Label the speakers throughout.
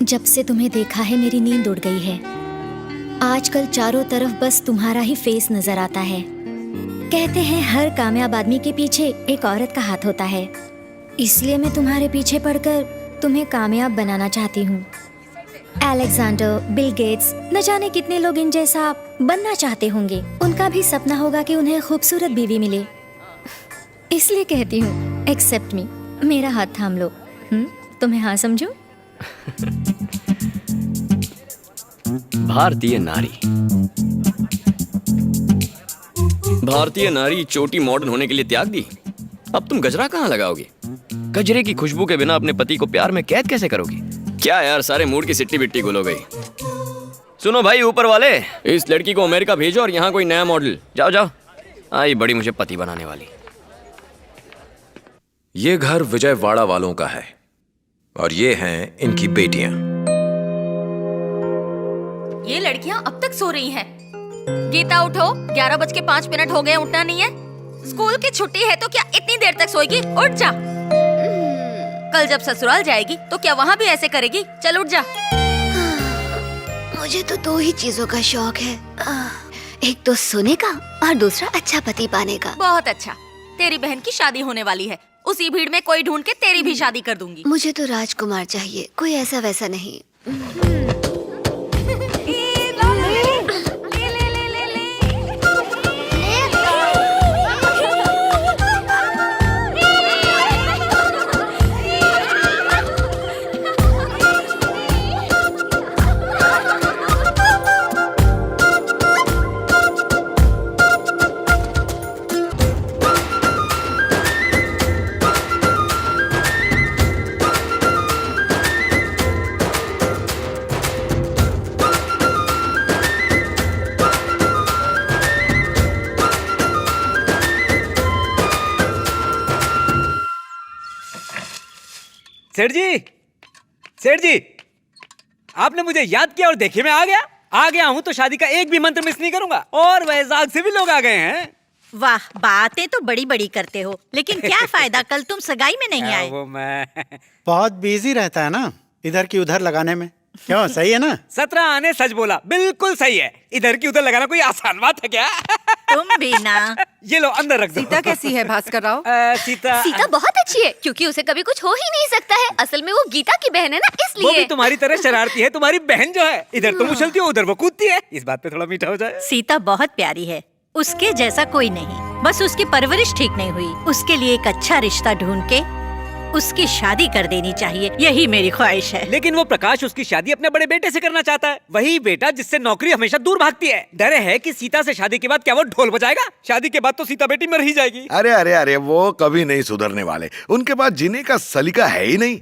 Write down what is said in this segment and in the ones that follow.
Speaker 1: जब से तुम्हें देखा है मेरी नींद उड़ गई है। आजकल चारों तरफ बस तुम्हारा ही फेस नजर आता है। कहते हैं हर कामयाब आदमी के पीछे एक औरत का हाथ होता है, इसलिए मैं तुम्हारे पीछे पड़कर तुम्हें कामयाब बनाना चाहती हूँ। अलेक्जेंडर, बिल गेट्स, न जाने कितने लोग इन जैसा बनना चाहते होंगे। उनका भी सपना होगा कि उन्हें खूबसूरत बीवी मिले। इसलिए कहती हूँ, एक्सेप्ट मी, मेरा हाथ थाम लो। तुम्हें हाँ समझूं?
Speaker 2: भारतीय नारी चोटी मॉडर्न होने के लिए त्याग दी। अब तुम गजरा कहाँ लगाओगे? गजरे की खुशबू के बिना अपने पति को प्यार में कैद कैसे करोगी? क्या यार, सारे मूड की सिट्टी बिट्टी गुल हो गई। सुनो भाई ऊपर वाले, इस लड़की को अमेरिका भेजो और यहाँ कोई नया मॉडल। जाओ जाओ, आई बड़ी मुझे पति बनाने वाली।
Speaker 3: ये घर विजयवाड़ा वालों का है और ये हैं इनकी बेटियां।
Speaker 4: ये लड़कियां अब तक सो रही हैं। गीता उठो, 11:05 हो गए, उठना नहीं है? स्कूल की छुट्टी है तो क्या इतनी देर तक सोएगी? उठ जा। कल जब ससुराल जाएगी तो क्या वहाँ भी ऐसे करेगी? चल उठ जा।
Speaker 5: मुझे तो दो ही चीजों का शौक है, एक तो सोने का और दूसरा अच्छा पति पाने का।
Speaker 4: बहुत अच्छा, तेरी बहन की शादी होने वाली है, उसी भीड़ में कोई ढूंढ के तेरी भी शादी कर दूंगी।
Speaker 5: मुझे तो राजकुमार चाहिए, कोई ऐसा वैसा नहीं।
Speaker 6: सेठ जी, आपने मुझे याद किया और देखिए मैं आ गया हूँ तो शादी का एक भी मंत्र मिस नहीं करूंगा। और वैजाग से भी लोग आ गए हैं।
Speaker 7: वाह, बातें तो बड़ी बड़ी करते हो, लेकिन क्या फायदा, कल तुम सगाई में नहीं आए।
Speaker 6: वो मैं
Speaker 8: बहुत बिजी रहता है ना, इधर की उधर लगाने में। क्यों, सही है ना?
Speaker 6: 17 आने सच बोला, बिल्कुल सही है। इधर की उधर लगाना कोई आसान बात है क्या?
Speaker 7: तुम भी ना।
Speaker 6: ये लो अंदर रख दो।
Speaker 9: सीता कैसी है भास्कर राव?
Speaker 5: सीता बहुत अच्छी है, क्योंकि उसे कभी कुछ हो ही नहीं सकता है। असल में वो गीता की बहन है ना, इसलिए।
Speaker 6: वो भी तुम्हारी तरह शरारती है। तुम्हारी बहन जो है, इधर तुम उछलती हो, उधर वो कूदती है। इस बात पे थोड़ा मीठा हो जाए।
Speaker 7: सीता बहुत प्यारी है, उसके जैसा कोई नहीं। बस उसकी परवरिश ठीक नहीं हुई। उसके लिए एक अच्छा रिश्ता ढूंढ के उसकी शादी कर देनी चाहिए, यही मेरी ख्वाहिश है।
Speaker 6: लेकिन वो प्रकाश उसकी शादी अपने बड़े बेटे से करना चाहता है, वही बेटा जिससे नौकरी हमेशा दूर भागती है। डर है कि सीता से शादी के बाद क्या वो ढोल बजाएगा? शादी के बाद तो सीता बेटी मर ही जाएगी।
Speaker 10: अरे अरे अरे, वो कभी नहीं सुधरने वाले। उनके पास जीने का सलीका है ही नहीं।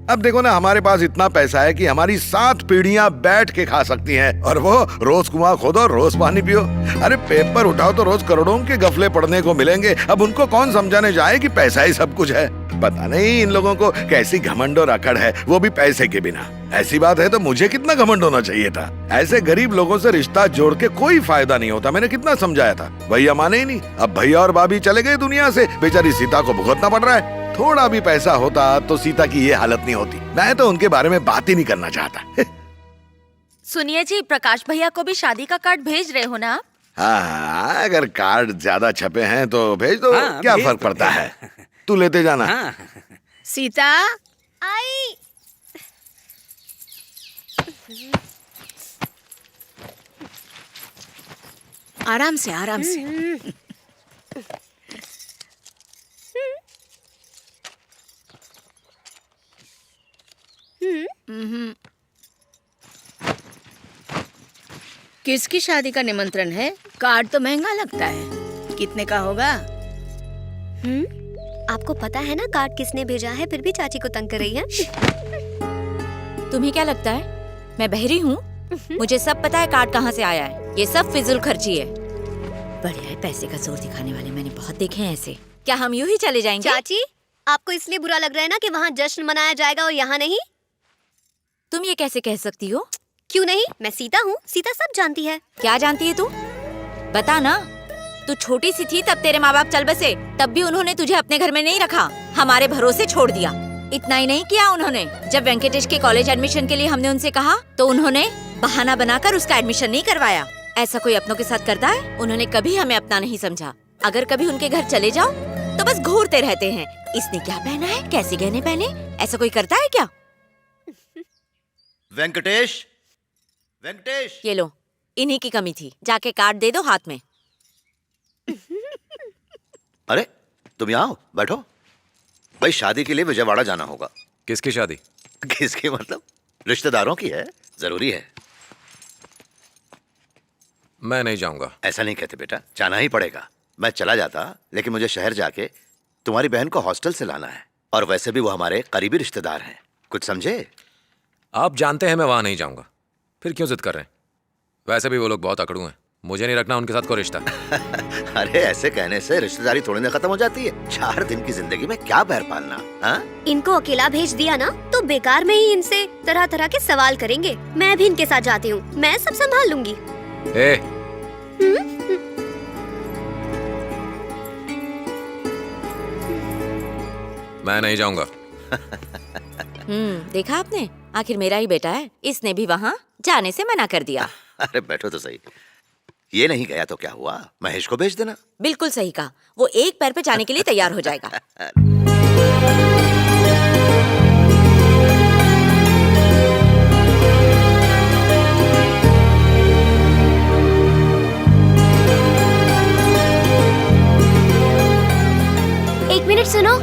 Speaker 10: अब देखो ना, हमारे पास इतना पैसा है कि हमारी 7 पीढ़ियां बैठ के खा सकती हैं, और वो रोज कुआं खोदो, रोज पानी पियो। अरे पेपर उठाओ तो रोज करोड़ों के गफले पढ़ने को मिलेंगे। अब उनको कौन समझाने जाए कि पैसा ही सब कुछ है? पता नहीं इन लोगों को कैसी घमंड और अकड़ है, वो भी पैसे के बिना। ऐसी बात है तो मुझे कितना घमंड होना चाहिए था। ऐसे गरीब लोगों से रिश्ता जोड़ के कोई फायदा नहीं होता। मैंने कितना समझाया था, भैया माने ही नहीं। अब भैया और भाभी चले गए दुनिया से, बेचारी सीता को भुगतना पड़ रहा है। थोड़ा भी पैसा होता तो सीता की ये हालत नहीं होती। मैं तो उनके बारे में बात ही नहीं करना चाहता।
Speaker 4: सुनिए जी, प्रकाश भैया को भी शादी का कार्ड भेज रहे हो ना आप?
Speaker 10: हाँ, अगर कार्ड ज्यादा छपे हैं तो भेज दो।
Speaker 6: हाँ,
Speaker 10: क्या
Speaker 6: भेज
Speaker 10: फर्क
Speaker 6: दो।
Speaker 10: पड़ता है, तू लेते जाना।
Speaker 6: हाँ।
Speaker 7: सीता
Speaker 5: आई।
Speaker 7: आराम से, आराम से। किसकी शादी का निमंत्रण है? कार्ड तो महंगा लगता है, कितने का होगा?
Speaker 5: आपको पता है ना कार्ड किसने भेजा है, फिर भी चाची को तंग कर रही है।
Speaker 4: तुम्हें क्या लगता है मैं बहरी हूँ? मुझे सब पता है कार्ड कहाँ से आया है। ये सब फिजूल खर्ची है। बढ़िया है, पैसे का जोर दिखाने वाले मैंने बहुत देखे हैं ऐसे। क्या हम यूं ही चले जाएंगे?
Speaker 5: चाची, आपको इसलिए बुरा लग रहा है ना कि वहाँ जश्न मनाया जाएगा और यहाँ नहीं?
Speaker 4: तुम ये कैसे कह सकती हो?
Speaker 5: क्यों नहीं, मैं सीता हूँ, सीता सब जानती है।
Speaker 4: क्या जानती है तू? बता ना। तू छोटी सी थी तब तेरे माँ बाप चल बसे, तब भी उन्होंने तुझे अपने घर में नहीं रखा, हमारे भरोसे छोड़ दिया। इतना ही नहीं किया उन्होंने, जब वेंकटेश के कॉलेज एडमिशन के लिए हमने उनसे कहा तो उन्होंने बहाना बनाकर उसका एडमिशन नहीं करवाया। ऐसा कोई अपनों के साथ करता है? उन्होंने कभी हमें अपना नहीं समझा। अगर कभी उनके घर चले जाओ तो बस घूरते रहते हैं, इसने क्या पहना है, कैसे गहने पहने, ऐसा कोई करता है क्या?
Speaker 9: वेंकटेश, वेंकटेश,
Speaker 4: ये लो, इन्हीं की कमी थी, जाके कार्ड दे दो हाथ में।
Speaker 9: अरे तुम यहाँ आओ, बैठो। भाई शादी के लिए विजयवाड़ा जाना होगा।
Speaker 3: किसकी शादी?
Speaker 9: किसकी मतलब? रिश्तेदारों की है, जरूरी है।
Speaker 3: मैं नहीं जाऊंगा।
Speaker 9: ऐसा नहीं कहते बेटा, जाना ही पड़ेगा। मैं चला जाता, लेकिन मुझे शहर जाके तुम्हारी बहन को हॉस्टल से लाना है, और वैसे भी वो हमारे करीबी रिश्तेदार हैं, कुछ समझे?
Speaker 3: आप जानते हैं मैं वहां नहीं जाऊंगा, फिर क्यों जिद कर रहे हैं? वैसे भी वो लोग बहुत अकड़ू हैं, मुझे नहीं रखना उनके साथ कोई रिश्ता।
Speaker 9: अरे ऐसे कहने से रिश्तेदारी थोड़ी ना खत्म हो जाती है। 4 दिन की जिंदगी में क्या बैर पालना, हाँ?
Speaker 5: इनको अकेला भेज दिया ना तो बेकार में ही इनसे तरह तरह के सवाल करेंगे। मैं भी इनके साथ जाती हूँ, मैं सब संभाल लूंगी।
Speaker 3: ए, मैं नहीं जाऊंगा।
Speaker 4: देखा आपने, आखिर मेरा ही बेटा है, इसने भी वहाँ जाने से मना कर दिया।
Speaker 9: अरे बैठो तो सही। ये नहीं गया तो क्या हुआ, महेश को भेज देना।
Speaker 4: बिल्कुल सही कहा, वो एक पैर पे जाने के लिए तैयार हो जाएगा।
Speaker 5: एक मिनट सुनो।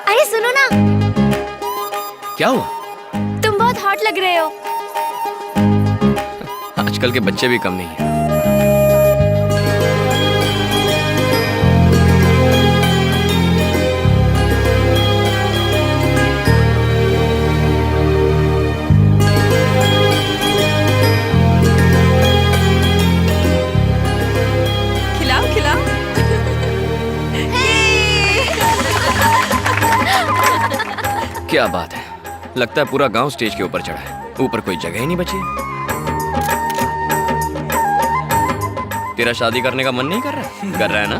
Speaker 5: अरे सुनो ना,
Speaker 2: क्या हुआ?
Speaker 5: तुम बहुत हॉट लग रहे हो।
Speaker 2: आजकल के बच्चे भी कम नहीं है।
Speaker 4: खिलाओ खिलाओ।
Speaker 2: क्या बात है, लगता है पूरा गांव स्टेज के ऊपर चढ़ा है, ऊपर कोई जगह ही नहीं बची है। तेरा शादी करने का मन नहीं कर रहा? कर रहा है ना?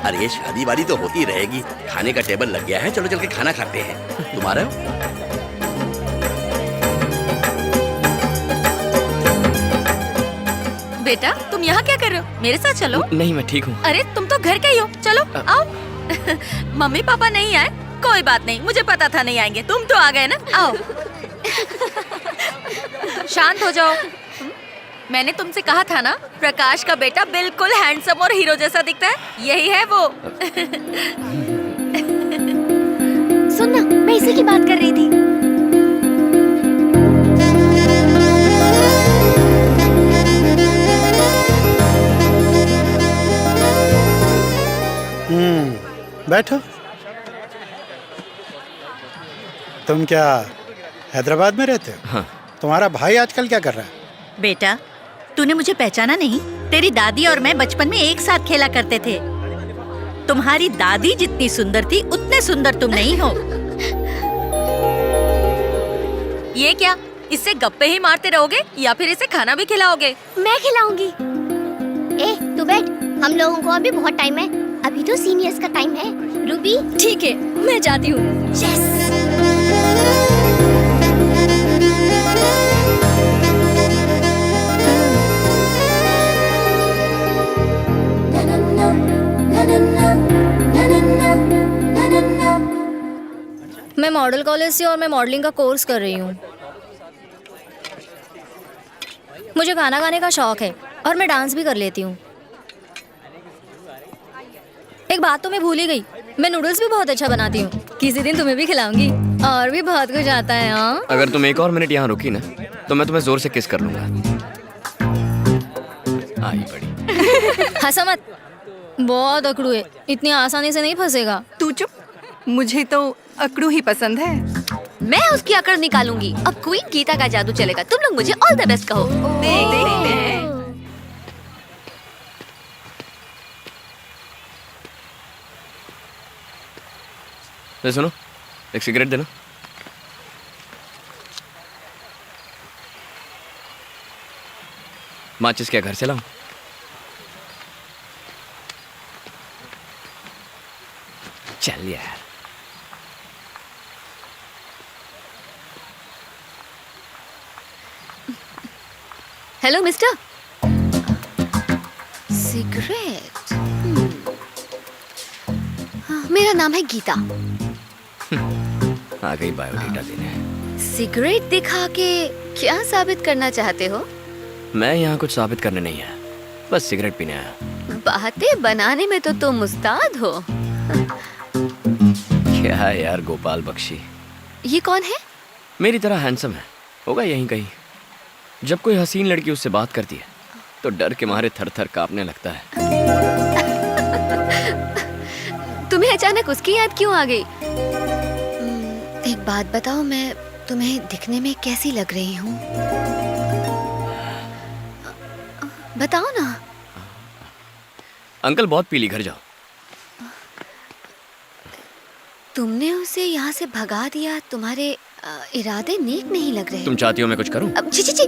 Speaker 11: अरे ये शादी वादी तो होती रहेगी, खाने का टेबल लग गया है, चलो चल के खाना खाते हैं। तुम आ रहे हो?
Speaker 4: बेटा तुम यहाँ क्या कर रहे हो, मेरे साथ चलो।
Speaker 2: नहीं मैं ठीक हूँ।
Speaker 4: अरे तुम तो घर के ही हो, चलो आओ। मम्मी पापा नहीं आए, कोई बात नहीं, मुझे पता था नहीं आएंगे, तुम तो आ गए ना, आओ। शांत हो जाओ। मैंने तुमसे कहा था ना, प्रकाश का बेटा बिल्कुल हैंडसम और हीरो जैसा दिखता है, यही है वो।
Speaker 5: सुन ना, मैं इसी की बात कर रही थी।
Speaker 8: बैठो। तुम क्या हैदराबाद में रहते हो?
Speaker 2: हाँ।
Speaker 8: तुम्हारा भाई आजकल क्या कर रहा है?
Speaker 7: बेटा, तूने मुझे पहचाना नहीं? तेरी दादी और मैं बचपन में एक साथ खेला करते थे। तुम्हारी दादी जितनी सुंदर थी, उतने सुंदर तुम नहीं हो।
Speaker 4: ये क्या, इससे गप्पे ही मारते रहोगे या फिर इसे खाना भी खिलाओगे?
Speaker 5: मैं खिलाऊंगी। ए, तू बैठ, हम लोगों को अभी बहुत टाइम है, अभी तो सीनियर्स का टाइम है। रूबी,
Speaker 1: ठीक है, मैं जाती हूँ। मैं मॉडल कॉलेज से और मैं मॉडलिंग का कोर्स कर रही हूँ। मुझे गाना गाने का शौक है और मैं डांस भी कर लेती हूँ। एक बात तो मैं भूल ही गई, मैं नूडल्स भी बहुत अच्छा बनाती हूँ। किसी दिन तुम्हें भी खिलाऊंगी। और भी बहुत कुछ आता है। हाँ,
Speaker 2: अगर तुम एक और मिनट यहाँ रुकी ना तो मैं तुम्हें जोर से किस कर लूंगा। आई बड़ी।
Speaker 1: हंसा मत, बहुत अकड़ू है, इतनी आसानी से नहीं फंसेगा।
Speaker 12: तू चुप, मुझे तो अकड़ू ही पसंद है।
Speaker 5: मैं उसकी अकड़ निकालूंगी। अब क्वीन गीता का जादू चलेगा। तुम लोग मुझे ऑल द बेस्ट कहो।
Speaker 12: देखते हैं।
Speaker 2: सुनो, एक सिगरेट देना। माचिस क्या घर से लाऊं? चल यार।
Speaker 5: Hello mister. सिगरेट। मेरा नाम है गीता।
Speaker 2: आ गई बायोडेटा देने।
Speaker 5: सिगरेट दिखा के क्या साबित करना चाहते हो?
Speaker 2: मैं यहाँ कुछ साबित करने नहीं आया, बस सिगरेट पीने आया।
Speaker 5: बातें बनाने में तो तुम उस्ताद हो।
Speaker 2: क्या है यार गोपाल बख्शी?
Speaker 5: ये कौन है?
Speaker 2: मेरी तरह हैंडसम है, होगा यहीं कहीं। जब कोई हसीन लड़की उससे बात करती है तो डर के मारे थर थर कांपने लगता है।
Speaker 5: तुम्हें अचानक उसकी याद क्यों आ गई? एक बात बताओ, मैं तुम्हें दिखने में कैसी लग रही हूँ? बताओ ना।
Speaker 2: अंकल बहुत पी ली, घर जाओ।
Speaker 5: तुमने उसे यहाँ से भगा दिया, तुम्हारे इरादे नेक नहीं लग रहे।
Speaker 2: तुम चाहती हो मैं कुछ करूं?
Speaker 5: जी जी जी,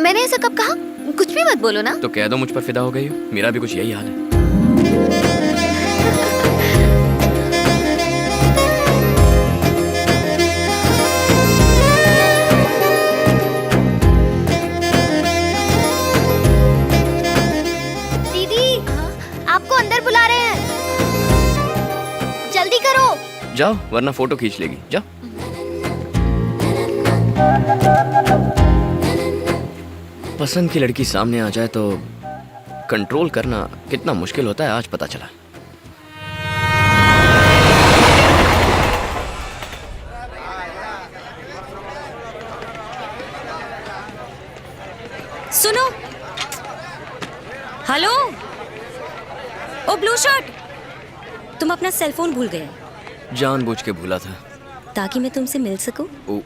Speaker 5: मैंने ऐसा कब कहा? कुछ भी मत बोलो ना।
Speaker 2: तो कह दो मुझ पर फिदा हो गई हो। मेरा भी कुछ यही हाल है।
Speaker 5: दीदी, आपको अंदर बुला रहे हैं, जल्दी करो।
Speaker 2: जाओ वरना फोटो खींच लेगी, जाओ। पसंद की लड़की सामने आ जाए तो कंट्रोल करना कितना मुश्किल होता है आज पता चला।
Speaker 1: सुनो, हेलो, ओ ब्लू शर्ट, तुम अपना सेल फोन भूल गए।
Speaker 2: जानबूझ के भूला था
Speaker 1: ताकि मैं तुमसे मिल सकूं।
Speaker 2: ओ